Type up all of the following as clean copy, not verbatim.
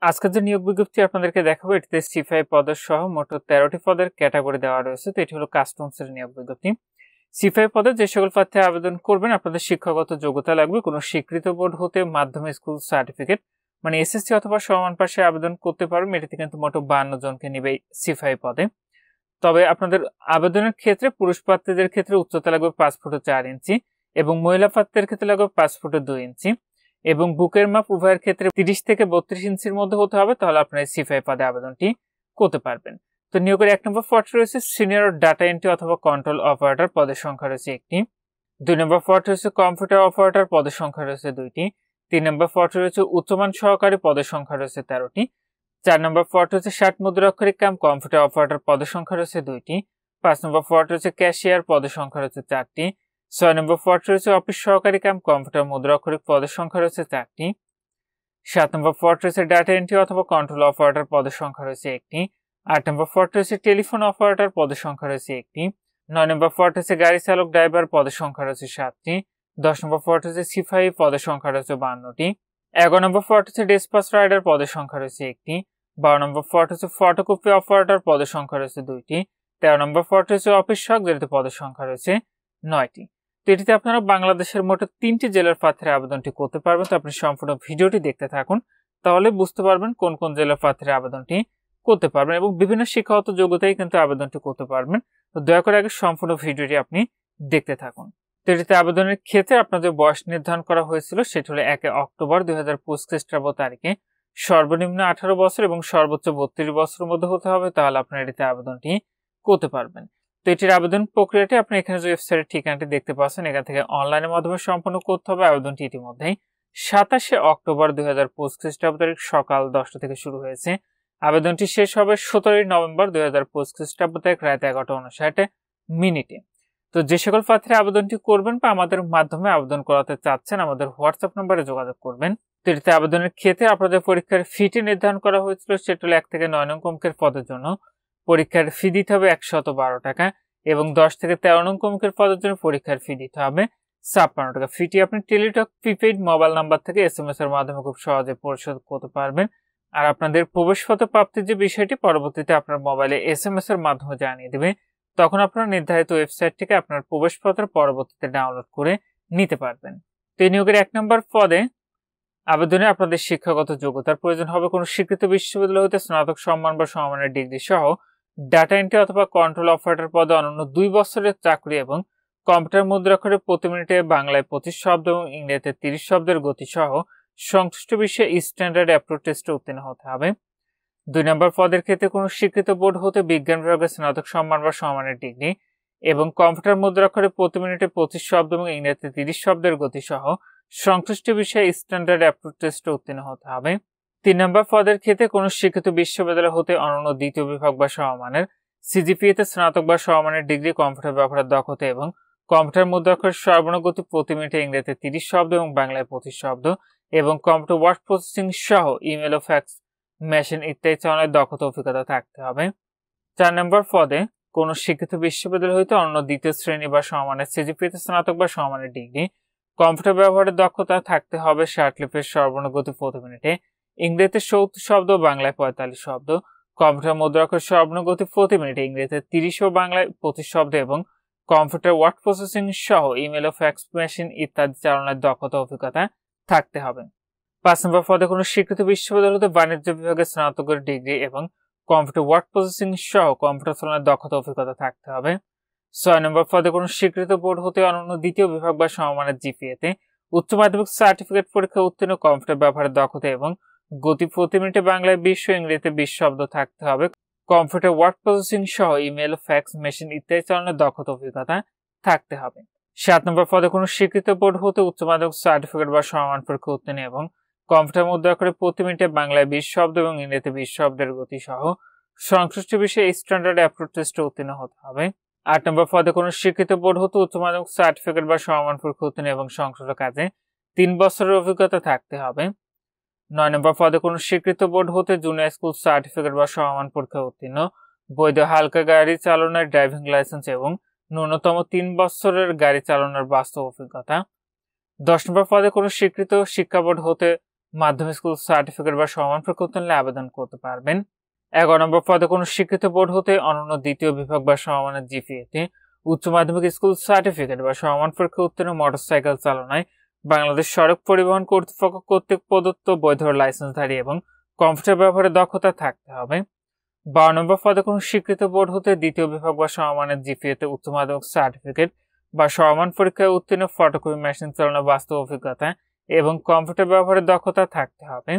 আজকের যে নিয়োগ বিজ্ঞপ্তি আপনাদেরকে দেখাবো এটিতে সি5 পদের সহ মোট 13টি পদের ক্যাটাগরি দেওয়া রয়েছে। তো এটি হলো কাস্টমস এর নিয়োগ বিজ্ঞপ্তি। সি5 পদে যে সকল প্রার্থী আবেদন করবেন আপনাদের শিক্ষাগত যোগ্যতা লাগবে কোনো স্বীকৃত বোর্ড হতে মাধ্যমিক স্কুল সার্টিফিকেট মানে এসএসসি অথবা সমান পাশে আবেদন করতে পারবেন। এটিতে কিন্তু মোট 52 জনকে নিবে সি5 পদে। তবে আপনাদের আবেদনের ক্ষেত্রে পুরুষ প্রার্থীদের ক্ষেত্রে উচ্চতা লাগবে 5 ফুট 4 ইঞ্চি এবং মহিলা প্রার্থীদের ক্ষেত্রে লাগবে 5 ফুট 2 ইঞ্চি এবং বুকের মাপ উভয়ের ক্ষেত্রে 30 থেকে 32 ইঞ্চির মধ্যে হতে হবে, তাহলে আপনারা সি5 পদে আবেদনটি করতে পারবেন। তো নিয়োগের 1 নম্বর পদটি রয়েছে সিনিয়র ডাটা এন্ট্রি অথবা কন্ট্রোল অপারেটর, পদের সংখ্যা রয়েছে একটি। 2 নম্বর পদটি রয়েছে কম্পিউটার অপারেটর, পদের সংখ্যা রয়েছে 2টি। 3 নম্বর পদটি রয়েছে উচ্চমান সহকারী, পদের সংখ্যা রয়েছে 13টি। 4 নম্বর পদটি হচ্ছে 60 মুদ্রাক্ষরিক কাম কম্পিউটার অপারেটর, পদের সংখ্যা রয়েছে 2টি। 5 নম্বর পদটি হচ্ছে ক্যাশিয়ার, পদের সংখ্যা রয়েছে 4টি। 6 নম্বর পদটি রয়েছে অফিস সহকারী কাম কম্পিউটার মুদ্রাক্ষরিক, পদের সংখ্যা রয়েছে 4টি। 7 নম্বর পদটি রয়েছে ডাটা এন্ট্রি অথবা কন্ট্রোল অপারেটর, পদের সংখ্যা রয়েছে একটি। 8 নম্বর পদটি রয়েছে টেলিফোন অপারেটর, পদের সংখ্যা রয়েছে একটি। 9 নম্বর পদটি হচ্ছে গাড়ি চালক ড্রাইভার, পদের সংখ্যা রয়েছে 7টি। 10 নম্বর পদটি হচ্ছে সিপাহী, পদের সংখ্যা রয়েছে 52টি। 11 নম্বর পদটি হচ্ছে ডিসপ্যাচ রাইডার, পদের সংখ্যা রয়েছে একটি। 12 নম্বর পদটি হচ্ছে ফটোকপি অপারেটর, পদের সংখ্যা রয়েছে 2টি। 13 নম্বর পদটি হচ্ছে অফিস সহক, যেটিতে পদের সংখ্যা রয়েছে 9টি। তো এটিতে আপনারা বাংলাদেশের মোট 3টি জেলার প্রার্থীরা আবেদনটি করতে পারবেন। তো আপনি সম্পূর্ণ ভিডিওটি দেখতে থাকুন, তাহলে বুঝতে পারবেন কোন কোন জেলার প্রার্থীরা আবেদনটি করতে পারবেন এবং বিভিন্ন শিক্ষাগত যোগ্যতায় কিন্তু আবেদনটি করতে পারবেন। তো দয়া করে আগে সম্পূর্ণ ভিডিওটি আপনি দেখতে থাকুন। তো এটিতে আবেদনের ক্ষেত্রে আপনাদের বয়স নির্ধারণ করা হয়েছিল, সেটি হলো 1 অক্টোবর 2025 খ্রিস্টাব্দ তারিখে সর্বনিম্ন 18 বছর এবং সর্বোচ্চ 32 বছরের মধ্যে হতে হবে, তাহলে আপনারা এটিতে আবেদনটি করতে পারবেন। তো এটির আবেদন প্রক্রিয়াটি আপনি এখানে যে ওয়েবসাইটের ঠিকানাটি দেখতে পাচ্ছেন এখান থেকে অনলাইনের মাধ্যমে সম্পন্ন করতে হবে। আবেদনটি ইতিমধ্যেই 27 অক্টোবর 2025 খ্রিস্টাব্দ তারিখ সকাল 10টা থেকে শুরু হয়েছে। আবেদনটি শেষ হবে 17 নভেম্বর 2025 খ্রিস্টাব্দ তারিখ রাত 11:59 তো যে সকল প্রার্থীরা আবেদনটি করবেন বা আমাদের মাধ্যমে আবেদন করাতে চাচ্ছেন আমাদের হোয়াটসঅ্যাপ নম্বরে যোগাযোগ করবেন। তো এটিতে আবেদনের ক্ষেত্রে আপনাদের পরীক্ষার ফিটি নির্ধারণ করা হয়েছিল, সেটা হলো 1 থেকে 9 নং অঙ্কের পদের জন্য পরীক্ষার ফি দিতে হবে 112 টাকা এবং 10 থেকে 13 নং অঙ্কের পদের জন্য পরীক্ষার ফি দিতে হবে 56 টাকা। ফিটি আপনি টেলিটক প্রিপেইড মোবাইল নাম্বার থেকে এসএমএস এর মাধ্যমে খুব সহজে পরিশোধ করতে পারবেন। আর আপনাদের প্রবেশপত্র প্রাপ্তির যে বিষয়টি পরবর্তীতে আপনার মোবাইলে এসএমএস এর মাধ্যমে জানিয়ে দেবে, তখন আপনারা নির্ধারিত ওয়েবসাইট থেকে আপনার প্রবেশপত্র পরবর্তীতে ডাউনলোড করে নিতে পারবেন। তো এই নিয়োগের 1 নম্বর পদে আবেদনে আপনাদের শিক্ষাগত যোগ্যতার প্রয়োজন হবে কোনো স্বীকৃত বিশ্ববিদ্যালয় হতে স্নাতক সম্মান বা সমমানের ডিগ্রি সহ ডাটা এন্ট্রি অথবা কন্ট্রোল অপারেটর পদে অনন্য 2 বছরের চাকরি এবং কম্পিউটার মুদ্রাক্ষরে প্রতি মিনিটে বাংলায় 25 শব্দ এবং ইংরেজিতে 30 শব্দের গতি সহ সংশ্লিষ্ট বিষয়ে স্ট্যান্ডার্ড অ্যাপ্টিটিউড টেস্টে উত্তীর্ণ হতে হবে। 2 নম্বর পদের ক্ষেত্রে কোনো স্বীকৃত বোর্ড হতে বিজ্ঞান বিভাগে স্নাতক সম্মান বা সমমানের ডিগ্রি এবং কম্পিউটার মুদ্রাক্ষরে প্রতি মিনিটে 25 শব্দ এবং ইংরেজিতে 30 শব্দের গতি সহ সংশ্লিষ্ট বিষয়ে স্ট্যান্ডার্ড অ্যাপ্টিটিউড টেস্টে উত্তীর্ণ হতে হবে। 3 নম্বর পদের ক্ষেত্রে কোনো শিক্ষিত বিশ্ববিদ্যালয় হতে অনন্য দ্বিতীয় বিভাগ বা সমমানের সিজিপিএতে স্নাতক বা সমমানের ডিগ্রি, কম্পিউটার ব্যবহারের দক্ষতা এবং কম্পিউটার মুদ্রাক্ষরের সর্বনিম্ন গতি প্রতি মিনিটে ইংরেজিতে 30 শব্দ এবং বাংলায় 25 শব্দ এবং কম্পিউটার ওয়ার্ড প্রসেসিং সহ ইমেল ও ফ্যাক্স মেশিন ইত্যাদি চালানোর দক্ষতা অভিজ্ঞতা থাকতে হবে। 4 নম্বর পদে কোনো শিক্ষিত বিশ্ববিদ্যালয় হইতে অন্য দ্বিতীয় শ্রেণী বা সমমানের সিজিপিএতে স্নাতক বা সমমানের ডিগ্রি, কম্পিউটার ব্যবহারের দক্ষতা থাকতে হবে 60 লিপির সর্বনিম্ন গতি প্রতি মিনিটে ইংরেজিতে 70 শব্দ, বাংলায় 45 শব্দ, কম্পিউটার মুদ্রাক্ষরের সর্বনিম্ন গতি প্রতি মিনিটে ইংরেজিতে 30 ও বাংলায় 25 শব্দ এবং কম্পিউটার ওয়ার্ড প্রসেসিং সহ ইমেল ও ফ্যাক্স মেশিন ইত্যাদি চালানোর দক্ষতা অভিজ্ঞতা থাকতে হবে। 5 নম্বর পদে কোনো স্বীকৃত বিশ্ববিদ্যালয় হতে বাণিজ্য বিভাগে স্নাতকের ডিগ্রি এবং কম্পিউটার ওয়ার্ড প্রসেসিং সহ কম্পিউটার চালানোর দক্ষতা অভিজ্ঞতা থাকতে হবে। 6 নম্বর পদে কোনো স্বীকৃত বোর্ড হতে অনন্য দ্বিতীয় বিভাগ বা সমমানের জিপিএতে উচ্চ মাধ্যমিক সার্টিফিকেট পরীক্ষা উত্তীর্ণ কম্পিউটার ব্যবহারের দক্ষতা এবং গতি প্রতি মিনিটে বাংলায় 20 ও ইংরেজিতে 20 শব্দ থাকতে হবে, কম্পিউটার ওয়ার্ড প্রসেসিং সহ ইমেল, ফ্যাক্স মেশিন ইত্যাদি চালানোর দক্ষতা অভিজ্ঞতা থাকতে হবে। 7 নম্বর পদে কোনো স্বীকৃত বোর্ড হতে উচ্চ মাধ্যমিক সার্টিফিকেট বা সমমান পরীক্ষা উত্তীর্ণ এবং কম্পিউটার মুদ্রাক্ষরে প্রতি মিনিটে বাংলায় 20 শব্দ এবং ইংরেজিতে 20 শব্দের গতি সহ সংশ্লিষ্ট বিষয়ে স্ট্যান্ডার্ড অ্যাপ্টিটিউড টেস্টে উত্তীর্ণ হতে হবে। 8 নম্বর পদে কোনো স্বীকৃত বোর্ড হতে উচ্চ মাধ্যমিক সার্টিফিকেট বা সমমান পরীক্ষা উত্তীর্ণ এবং সংশ্লিষ্ট কাজে 3 বছরের অভিজ্ঞতা থাকতে হবে। 9 নম্বর পদে কোনো স্বীকৃত বোর্ড হতে জুনিয়র স্কুল সার্টিফিকেট বা সমমান পরীক্ষা উত্তীর্ণ, বৈধ হালকা গাড়ি চালানোর ড্রাইভিং লাইসেন্স এবং ন্যূনতম 3 বছরের গাড়ি চালানোর বাস্তব অভিজ্ঞতা। 10 নম্বর পদে কোনো স্বীকৃত শিক্ষা বোর্ড হতে মাধ্যমিক স্কুল সার্টিফিকেট বা সমমানপত্র উত্তীর্ণ হলে আবেদন করতে পারবেন। 11 নম্বর পদে কোনো স্বীকৃত বোর্ড হতে অনন্য দ্বিতীয় বিভাগ বা সমমানের জিপিএতে উচ্চ মাধ্যমিক স্কুল সার্টিফিকেট বা সমমান পরীক্ষা উত্তীর্ণ মোটরসাইকেল চালনায় বাংলাদেশ সড়ক পরিবহন কর্তৃপক্ষ কর্তৃক প্রদত্ত বৈধ লাইসেন্সধারী এবং কম্পিউটার ব্যবহারে দক্ষতা থাকতে হবে। 12 নম্বর পদে কোনো স্বীকৃত বোর্ড হতে দ্বিতীয় বিভাগ বা সমমানের জিপিএতে উচ্চ মাধ্যমিক সার্টিফিকেট বা সমমান পরীক্ষায় উত্তীর্ণ ফটোকপি মেশিন চালানোর বাস্তব অভিজ্ঞতা এবং কম্পিউটার ব্যবহারে দক্ষতা থাকতে হবে।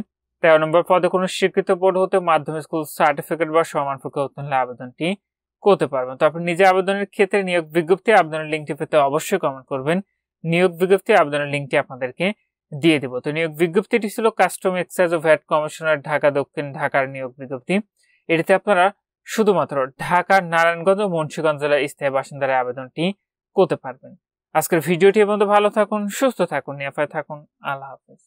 13 নম্বর পদে কোনো স্বীকৃত বোর্ড হতে মাধ্যমিক স্কুল সার্টিফিকেট বা সমান পরীক্ষা উত্তীর্ণ হলে আবেদনটি করতে পারবেন। তো আপনি নিজে আবেদনের ক্ষেত্রে নিয়োগ বিজ্ঞপ্তি আবেদনের লিঙ্কটি পেতে অবশ্যই কমেন্ট করবেন। নিয়োগ বিজ্ঞপ্তি আবেদনের লিঙ্কটি আপনাদেরকে দিয়ে দিব। তো নিয়োগ বিজ্ঞপ্তিটি ছিল কাস্টম এক্সাইজ ও ভ্যাট কমিশনার ঢাকা দক্ষিণ ঢাকার নিয়োগ বিজ্ঞপ্তি। এটিতে আপনারা শুধুমাত্র ঢাকার নারায়ণগঞ্জ ও মুন্সিগঞ্জ জেলার স্থায়ী বাসিন্দারা আবেদনটি করতে পারবেন। আজকের ভিডিওটি এর মধ্যে ভালো থাকুন, সুস্থ থাকুন, নিরাপদে থাকুন। আল্লাহ হাফেজ।